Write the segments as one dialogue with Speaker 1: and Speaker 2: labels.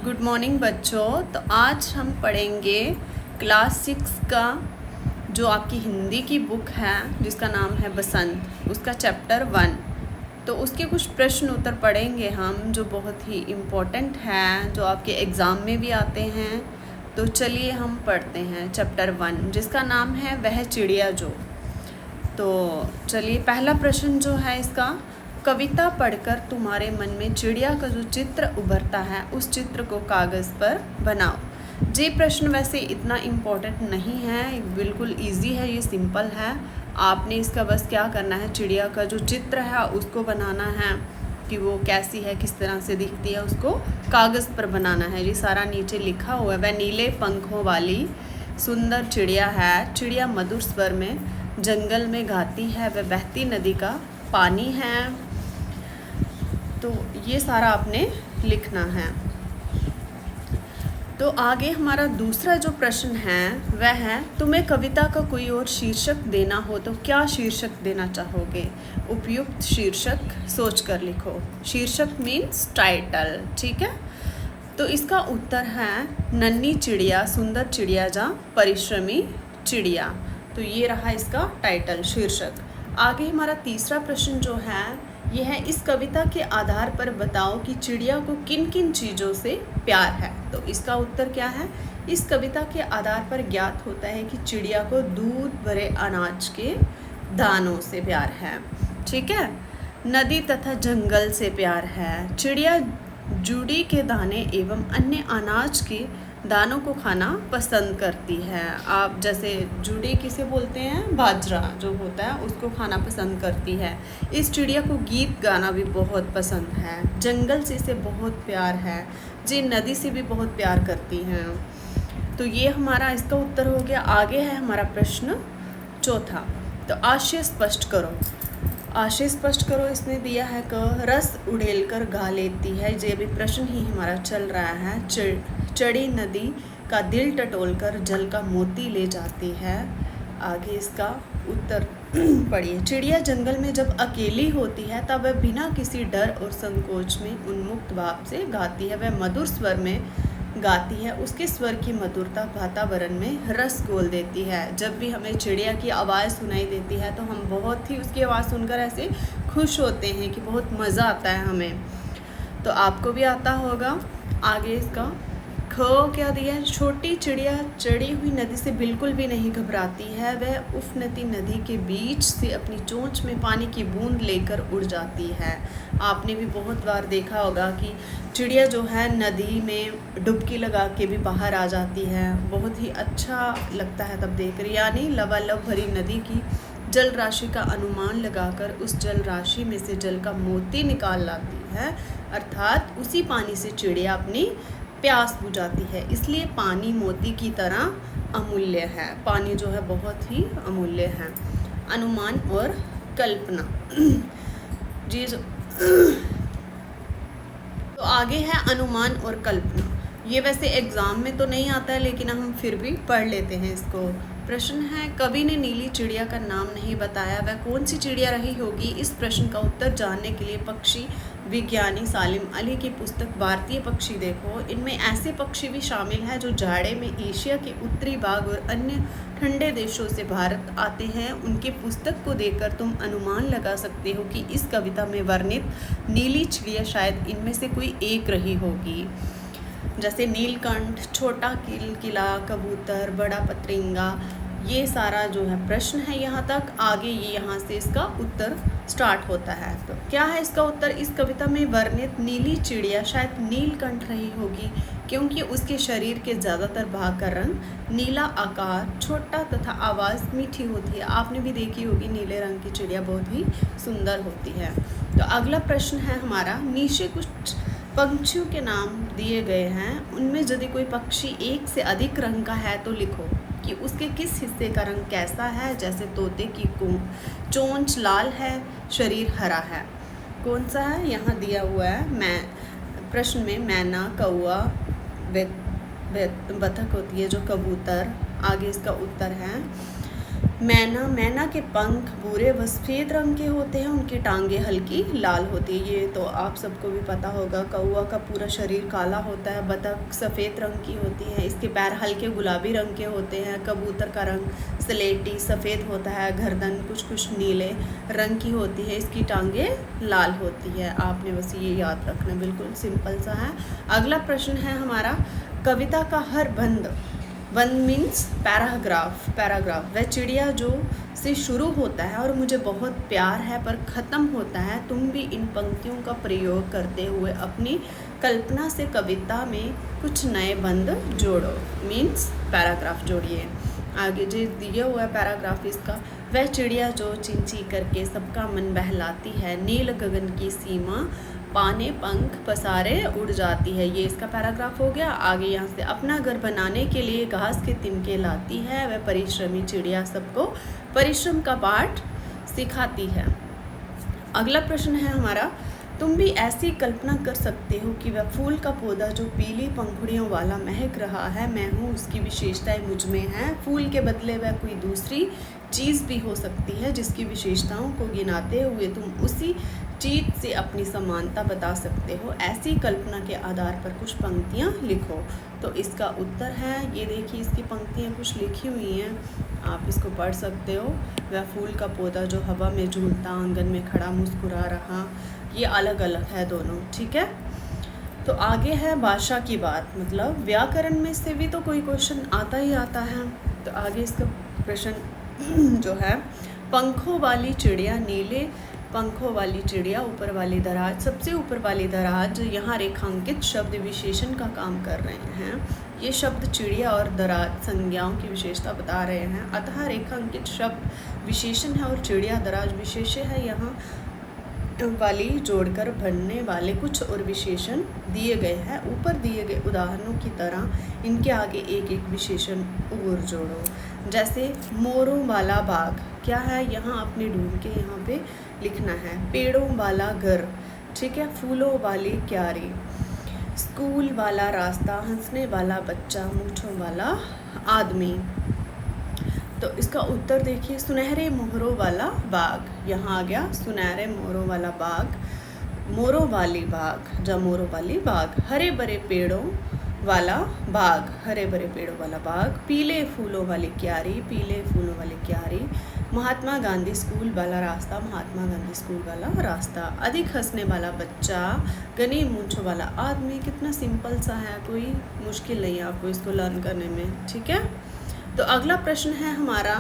Speaker 1: Good morning बच्चों। तो आज हम पढ़ेंगे क्लास 6 का जो आपकी हिंदी की बुक है जिसका नाम है बसंत, उसका चैप्टर 1। तो उसके कुछ प्रश्न उत्तर पढ़ेंगे हम जो बहुत ही इम्पोर्टेंट हैं, जो आपके एग्ज़ाम में भी आते हैं। तो चलिए हम पढ़ते हैं चैप्टर 1 जिसका नाम है वह चिड़िया जो। तो चलिए पहला प्रश्न जो है इसका, कविता पढ़कर तुम्हारे मन में चिड़िया का जो चित्र उभरता है उस चित्र को कागज़ पर बनाओ। ये प्रश्न वैसे इतना इम्पोर्टेंट नहीं है, बिल्कुल इजी है, ये सिंपल है। आपने इसका बस क्या करना है, चिड़िया का जो चित्र है उसको बनाना है कि वो कैसी है, किस तरह से दिखती है, उसको कागज़ पर बनाना है। ये सारा नीचे लिखा हुआ है। वह नीले पंखों वाली सुंदर चिड़िया है, चिड़िया मधुर स्वर में जंगल में गाती है, वह बहती नदी का पानी है। तो ये सारा आपने लिखना है। तो आगे हमारा दूसरा जो प्रश्न है वह है, तुम्हें कविता का कोई और शीर्षक देना हो तो क्या शीर्षक देना चाहोगे? उपयुक्त शीर्षक सोच कर लिखो। शीर्षक मीन्स टाइटल, ठीक है। तो इसका उत्तर है नन्ही चिड़िया सुंदर चिड़िया जा परिश्रमी चिड़िया। तो ये रहा इसका टाइटल, शीर्षक। आगे हमारा तीसरा प्रश्न जो है यह है, इस कविता के आधार पर बताओ कि चिड़िया को किन किन चीज़ों से प्यार है। तो इसका उत्तर क्या है, इस कविता के आधार पर ज्ञात होता है कि चिड़िया को दूध भरे अनाज के दानों से प्यार है, ठीक है। नदी तथा जंगल से प्यार है। चिड़िया जूड़ी के दाने एवं अन्य अनाज के दानों को खाना पसंद करती है। आप जैसे जूड़ी किसे बोलते हैं, बाजरा जो होता है उसको खाना पसंद करती है। इस चिड़िया को गीत गाना भी बहुत पसंद है। जंगल से इसे बहुत प्यार है। जी नदी से भी बहुत प्यार करती हैं। तो ये हमारा इसका उत्तर हो गया। आगे है हमारा प्रश्न चौथा। तो आशय स्पष्ट करो। आशय स्पष्ट करो इसने दिया है क रस उड़ेल कर गा लेती है। ये भी प्रश्न ही हमारा चल रहा है। चढ़ी नदी का दिल टटोल कर जल का मोती ले जाती है। आगे इसका उत्तर पढ़िए। चिड़िया जंगल में जब अकेली होती है तब वह बिना किसी डर और संकोच में उन्मुक्त भाव से गाती है। वह मधुर स्वर में गाती है, उसके स्वर की मधुरता वातावरण में रस घोल देती है। जब भी हमें चिड़िया की आवाज़ सुनाई देती है तो हम बहुत ही उसकी आवाज़ सुनकर ऐसे खुश होते हैं कि बहुत मज़ा आता है हमें। तो आपको भी आता होगा। आगे इसका ख क्या दिया है, छोटी चिड़िया चढ़ी हुई नदी से बिल्कुल भी नहीं घबराती है। वह उफनती नदी के बीच से अपनी चोंच में पानी की बूंद लेकर उड़ जाती है। आपने भी बहुत बार देखा होगा कि चिड़िया जो है नदी में डुबकी लगा के भी बाहर आ जाती है। बहुत ही अच्छा लगता है तब देख कर। यानी लबालब भरी नदी की जल राशि का अनुमान लगाकर उस जल राशि में से जल का मोती निकाल लाती है, अर्थात उसी पानी से चिड़िया अपनी प्यास बुझाती है। इसलिए पानी मोती की तरह अमूल्य है। पानी जो है बहुत ही अमूल्य है। अनुमान और कल्पना जी जो तो आगे है अनुमान और कल्पना। ये वैसे एग्ज़ाम में तो नहीं आता है लेकिन हम फिर भी पढ़ लेते हैं इसको। प्रश्न है, कवि ने नीली चिड़िया का नाम नहीं बताया, वह कौन सी चिड़िया रही होगी? इस प्रश्न का उत्तर जानने के लिए पक्षी विज्ञानी सालिम अली की पुस्तक भारतीय पक्षी देखो। इनमें ऐसे पक्षी भी शामिल हैं जो जाड़े में एशिया के उत्तरी भाग और अन्य ठंडे देशों से भारत आते हैं। उनके पुस्तक को देखकर तुम अनुमान लगा सकते हो कि इस कविता में वर्णित नीली चिड़िया शायद इनमें से कोई एक रही होगी। जैसे नीलकंठ, छोटा किलकिला कबूतर, बड़ा पतरिंगा, ये सारा जो है प्रश्न है यहाँ तक। आगे ये यहाँ से इसका उत्तर स्टार्ट होता है। तो क्या है इसका उत्तर, इस कविता में वर्णित नीली चिड़िया शायद नीलकंठ रही होगी क्योंकि उसके शरीर के ज़्यादातर भाग का रंग नीला, आकार छोटा तथा आवाज़ मीठी होती है। आपने भी देखी होगी नीले रंग की चिड़िया बहुत ही सुंदर होती है। तो अगला प्रश्न है हमारा, नीचे कुछ पंछियों के नाम दिए गए हैं, उनमें यदि कोई पक्षी एक से अधिक रंग का है तो लिखो कि उसके किस हिस्से का रंग कैसा है। जैसे तोते की चोंच लाल है, शरीर हरा है। कौन सा है यहाँ दिया हुआ है प्रश्न में, मैना, कौआ, बतख होती है जो कबूतर। आगे इसका उत्तर है मैना, मैना के पंख भूरे व सफ़ेद रंग के होते हैं, उनकी टांगे हल्की लाल होती है। ये तो आप सबको भी पता होगा। कौवा का पूरा शरीर काला होता है, बतख सफ़ेद रंग की होती है, इसके पैर हल्के गुलाबी रंग के होते हैं। कबूतर का रंग स्लेटी सफ़ेद होता है, गर्दन कुछ कुछ नीले रंग की होती है, इसकी टांगे लाल होती है। आपने बस ये याद रखना, बिल्कुल सिंपल सा है। अगला प्रश्न है हमारा, कविता का हर बंद, बंद मीन्स पैराग्राफ, पैराग्राफ वह चिड़िया जो से शुरू होता है और मुझे बहुत प्यार है पर ख़त्म होता है। तुम भी इन पंक्तियों का प्रयोग करते हुए अपनी कल्पना से कविता में कुछ नए बंद जोड़ो, मीन्स पैराग्राफ जोड़िए। आगे जो दिया हुआ है पैराग्राफ इसका, वह चिड़िया जो चीं चीं करके सबका मन बहलाती है, नील गगन की सीमा पाने पंख पसारे उड़ जाती है। ये इसका पैराग्राफ हो गया। आगे यहाँ से, अपना घर बनाने के लिए घास के तिनके लाती है, वह परिश्रमी चिड़िया सबको परिश्रम का पाठ सिखाती है। अगला प्रश्न है हमारा, तुम भी ऐसी कल्पना कर सकते हो कि वह फूल का पौधा जो पीली पंखुड़ियों वाला महक रहा है, मैं हूँ, उसकी विशेषताएं मुझ में हैं। फूल के बदले वह कोई दूसरी चीज़ भी हो सकती है जिसकी विशेषताओं को गिनाते हुए तुम उसी चीज़ से अपनी समानता बता सकते हो। ऐसी कल्पना के आधार पर कुछ पंक्तियाँ लिखो। तो इसका उत्तर है, ये देखिए इसकी पंक्तियाँ कुछ लिखी हुई हैं, आप इसको पढ़ सकते हो। वह फूल का पौधा जो हवा में झूलता, आंगन में खड़ा मुस्कुरा रहा, ये अलग अलग है दोनों, ठीक है। तो आगे है भाषा की बात, मतलब व्याकरण में से भी तो कोई क्वेश्चन आता ही आता है। तो आगे इसका प्रश्न जो है, पंखों वाली चिड़िया, नीले पंखों वाली चिड़िया, ऊपर वाली दराज, सबसे ऊपर वाली दराज यहाँ रेखांकित शब्द विशेषण का काम कर रहे हैं। ये शब्द चिड़िया और दराज संज्ञाओं की विशेषता बता रहे हैं, अतः रेखांकित शब्द विशेषण है और चिड़िया दराज विशेष्य है। यहाँ वाली जोड़कर बनने वाले कुछ और विशेषण दिए गए हैं। ऊपर दिए गए उदाहरणों की तरह इनके आगे एक एक विशेषण और जोड़ो। जैसे मोरों वाला बाग, क्या है, यहाँ अपने ढूंढ के यहाँ पे लिखना है। पेड़ों वाला घर, ठीक है। फूलों वाली क्यारी, स्कूल वाला रास्ता, हंसने वाला बच्चा, मूंछों वाला आदमी। तो इसका उत्तर देखिए, सुनहरे मोहरों वाला बाग, यहाँ आ गया सुनहरे मोहरों वाला बाग, मोरों वाली बाग, जमोरों वाली बाग, हरे भरे पेड़ों वाला बाग, हरे भरे पेड़ों वाला बाग, पीले फूलों वाली क्यारी, पीले फूलों वाली क्यारी, महात्मा गांधी स्कूल वाला रास्ता, महात्मा गांधी स्कूल वाला रास्ता, अधिक हंसने वाला बच्चा, घनी मूंछों वाला आदमी। कितना सिंपल सा है, कोई मुश्किल नहीं है आपको इसको लर्न करने में, ठीक है। तो अगला प्रश्न है हमारा,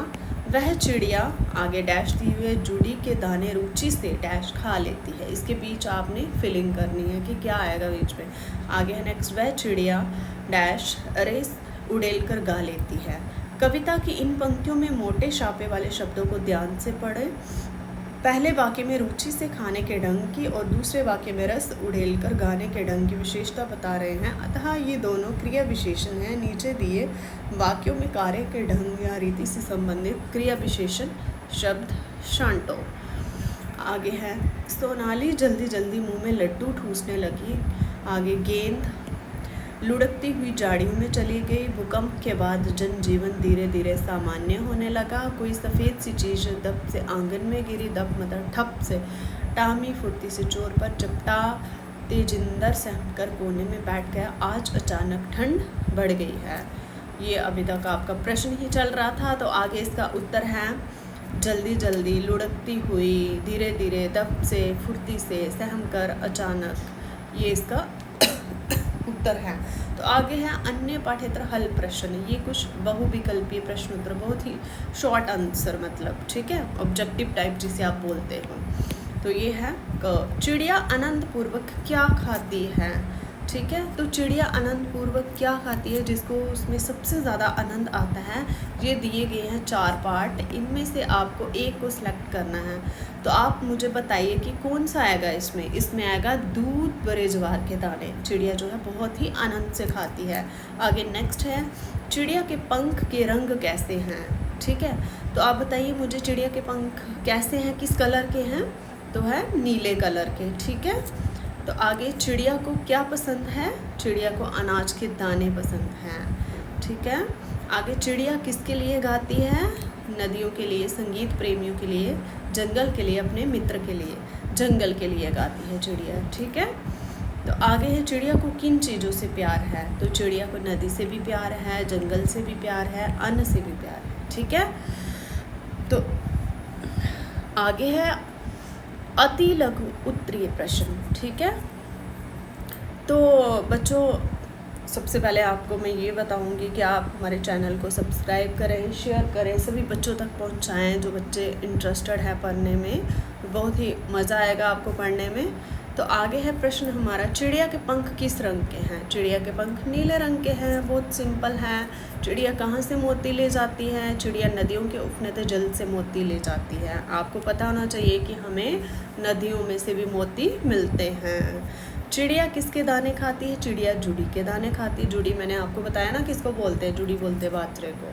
Speaker 1: वह चिड़िया, आगे डैश दी हुई है, जूड़ी के दाने रुचि से डैश खा लेती है। इसके बीच आपने फिलिंग करनी है कि क्या आएगा बीच में। आगे है नेक्स्ट, वह चिड़िया डैश रेस उड़ेल कर गा लेती है। कविता की इन पंक्तियों में मोटे छापे वाले शब्दों को ध्यान से पढ़ें। पहले वाक्य में रुचि से खाने के ढंग की और दूसरे वाक्य में रस उड़ेलकर गाने के ढंग की विशेषता बता रहे हैं, अतः ये दोनों क्रिया विशेषण हैं। नीचे दिए वाक्यों में कार्य के ढंग या रीति से संबंधित क्रिया विशेषण शब्द शांतो। आगे है, सोनाली जल्दी जल्दी मुंह में लड्डू ठूसने लगी। आगे, गेंद लुढ़कती हुई झाड़ियों में चली गई। भूकंप के बाद जनजीवन धीरे धीरे सामान्य होने लगा। कोई सफ़ेद सी चीज़ दब से आंगन में गिरी, दब मतलब ठप से, टामी फुर्ती से चोर पर चपटा, तेजिंदर सहम कर कोने में बैठ गया। आज अचानक ठंड बढ़ गई है। ये अभी तक आपका प्रश्न ही चल रहा था। तो आगे इसका उत्तर है, जल्दी जल्दी, लुढ़कती हुई, धीरे धीरे, दब से, फुर्ती से, सहम कर, अचानक, ये इसका उत्तर है। तो आगे है अन्य पाठ्येतर हल प्रश्न। ये कुछ बहुविकल्पीय प्रश्न उत्तर, बहुत ही शॉर्ट आंसर, मतलब ठीक है, ऑब्जेक्टिव टाइप जिसे आप बोलते हो। तो ये है चिड़िया आनंद पूर्वक क्या खाती है, ठीक है। तो चिड़िया आनंद पूर्वक क्या खाती है, जिसको उसमें सबसे ज़्यादा आनंद आता है। ये दिए गए हैं 4 पार्ट, इनमें से आपको एक को सिलेक्ट करना है। तो आप मुझे बताइए कि कौन सा आएगा इसमें। इसमें आएगा दूध भरे ज्वार के दाने। चिड़िया जो है बहुत ही आनंद से खाती है। आगे नेक्स्ट है, चिड़िया के पंख के रंग कैसे हैं, ठीक है। तो आप बताइए मुझे, चिड़िया के पंख कैसे हैं, किस कलर के हैं, तो है नीले कलर के, ठीक है। तो आगे, चिड़िया को क्या पसंद है, चिड़िया को अनाज के दाने पसंद हैं, ठीक है। आगे, चिड़िया किसके लिए गाती है, नदियों के लिए, संगीत प्रेमियों के लिए, जंगल के लिए, अपने मित्र के लिए, जंगल के लिए गाती है चिड़िया। ठीक है, तो आगे है चिड़िया को किन चीज़ों से प्यार है। तो चिड़िया को नदी से भी प्यार है, जंगल से भी प्यार है, अन्न से भी प्यार है। ठीक है, तो आगे है अति लघु उत्तरीय प्रश्न। ठीक है, तो बच्चों सबसे पहले आपको मैं ये बताऊंगी कि आप हमारे चैनल को सब्सक्राइब करें, शेयर करें, सभी बच्चों तक पहुंचाएं जो बच्चे इंटरेस्टेड है पढ़ने में। बहुत ही मज़ा आएगा आपको पढ़ने में। तो आगे है प्रश्न हमारा, चिड़िया के पंख किस रंग के हैं। चिड़िया के पंख नीले रंग के हैं। बहुत सिंपल है। चिड़िया कहाँ से मोती ले जाती है। चिड़िया नदियों के उफनते जल से मोती ले जाती है। आपको पता होना चाहिए कि हमें नदियों में से भी मोती मिलते हैं। चिड़िया किसके दाने खाती है। चिड़िया जुड़ी के दाने खाती है। जुड़ी मैंने आपको बताया ना किसको बोलते हैं, जुड़ी बोलते हैं बाजरे को।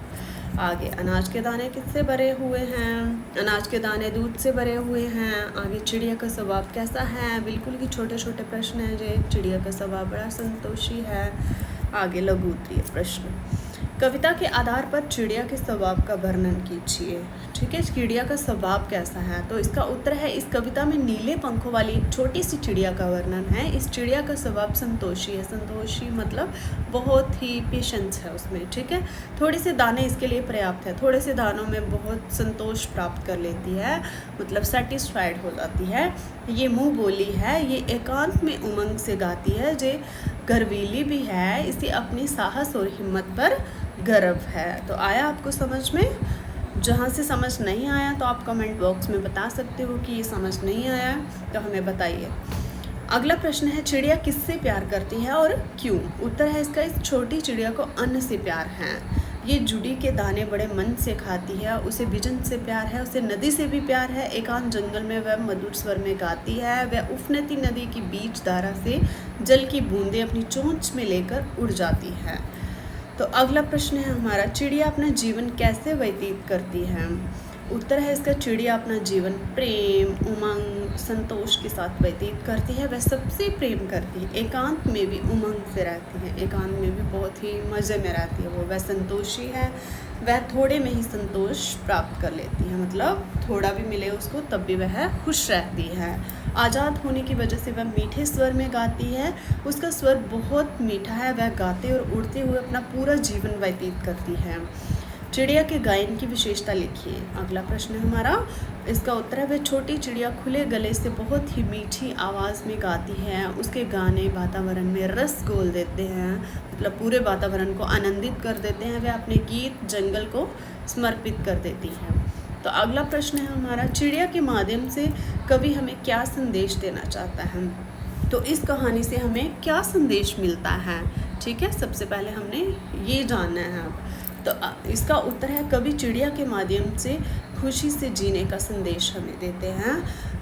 Speaker 1: आगे अनाज के दाने किससे भरे हुए हैं। अनाज के दाने दूध से भरे हुए हैं। आगे चिड़िया का स्वभाव कैसा है। बिल्कुल ही छोटे छोटे प्रश्न हैं जो चिड़िया का स्वभाव बड़ा संतोषी है। आगे लघु उत्तरीय प्रश्न, कविता के आधार पर चिड़िया के स्वभाव का वर्णन कीजिए। ठीक है, चिड़िया का स्वभाव कैसा है। तो इसका उत्तर है, इस कविता में नीले पंखों वाली एक छोटी सी चिड़िया का वर्णन है। इस चिड़िया का स्वभाव संतोषी है। संतोषी मतलब बहुत ही पेशेंस है उसमें। ठीक है, थोड़े से दाने इसके लिए पर्याप्त है। थोड़े से दानों में बहुत संतोष प्राप्त कर लेती है, मतलब सेटिस्फाइड हो जाती है। ये मुँह बोली है। ये एकांत में उमंग से गाती है। जो गर्वीली भी है, इसे अपनी साहस और हिम्मत पर गर्व है। तो आया आपको समझ में। जहाँ से समझ नहीं आया तो आप कमेंट बॉक्स में बता सकते हो कि ये समझ नहीं आया, तो हमें बताइए। अगला प्रश्न है, चिड़िया किससे प्यार करती है और क्यों। उत्तर है इसका, इस छोटी चिड़िया को अन्न से प्यार है। ये जुड़ी के दाने बड़े मन से खाती है। उसे बिजन से प्यार है। उसे नदी से भी प्यार है। एकांत जंगल में वह मधुर स्वर में गाती है। वह उफनती नदी की बीच धारा से जल की बूंदें अपनी चोंच में लेकर उड़ जाती है। तो अगला प्रश्न है हमारा, चिड़िया अपना जीवन कैसे व्यतीत करती है। उत्तर है इसका, चिड़िया अपना जीवन प्रेम, उमंग, संतोष के साथ व्यतीत करती है। वह सबसे प्रेम करती है। एकांत में भी उमंग से रहती है। एकांत में भी बहुत ही मज़े में रहती है वो। वह संतोषी है। वह थोड़े में ही संतोष प्राप्त कर लेती है, मतलब थोड़ा भी मिले उसको तब भी वह खुश रहती है। आज़ाद होने की वजह से वह मीठे स्वर में गाती है। उसका स्वर बहुत मीठा है। वह गाते और उड़ते हुए अपना पूरा जीवन व्यतीत करती है। चिड़िया के गायन की विशेषता लिखिए। अगला प्रश्न है हमारा, इसका उत्तर है, वह छोटी चिड़िया खुले गले से बहुत ही मीठी आवाज़ में गाती है। उसके गाने वातावरण में रस घोल देते हैं, मतलब पूरे वातावरण को आनंदित कर देते हैं। वह अपने गीत जंगल को समर्पित कर देती है। तो अगला प्रश्न है हमारा, चिड़िया के माध्यम से कवि हमें क्या संदेश देना चाहता है। तो इस कहानी से हमें क्या संदेश मिलता है। ठीक है, सबसे पहले हमने ये जानना है अब। तो इसका उत्तर है, कवि चिड़िया के माध्यम से खुशी से जीने का संदेश हमें देते हैं।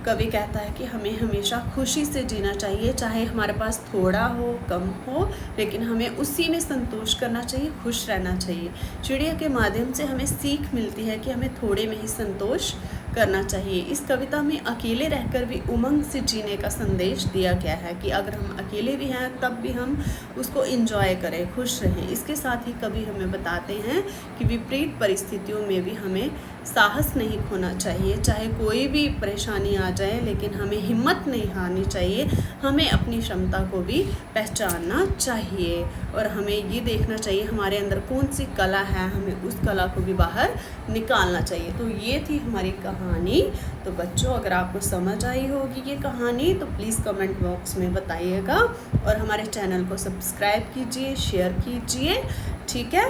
Speaker 1: कवि कहता है कि हमें हमेशा खुशी से जीना चाहिए, चाहे हमारे पास थोड़ा हो कम हो, लेकिन हमें उसी में संतोष करना चाहिए, खुश रहना चाहिए। चिड़िया के माध्यम से हमें सीख मिलती है कि हमें थोड़े में ही संतोष करना चाहिए। इस कविता में अकेले रहकर भी उमंग से जीने का संदेश दिया गया है कि अगर हम अकेले भी हैं तब भी हम उसको एंजॉय करें, खुश रहें। इसके साथ ही कवि हमें बताते हैं कि विपरीत परिस्थितियों में भी हमें साहस नहीं खोना चाहिए। चाहे कोई भी परेशानी आ जाए, लेकिन हमें हिम्मत नहीं हारनी चाहिए। हमें अपनी क्षमता को भी पहचानना चाहिए और हमें ये देखना चाहिए हमारे अंदर कौन सी कला है, हमें उस कला को भी बाहर निकालना चाहिए। तो ये थी हमारी कहानी। तो बच्चों, अगर आपको समझ आई होगी ये कहानी तो प्लीज़ कमेंट बॉक्स में बताइएगा और हमारे चैनल को सब्सक्राइब कीजिए, शेयर कीजिए। ठीक है,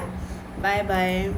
Speaker 1: बाय बाय।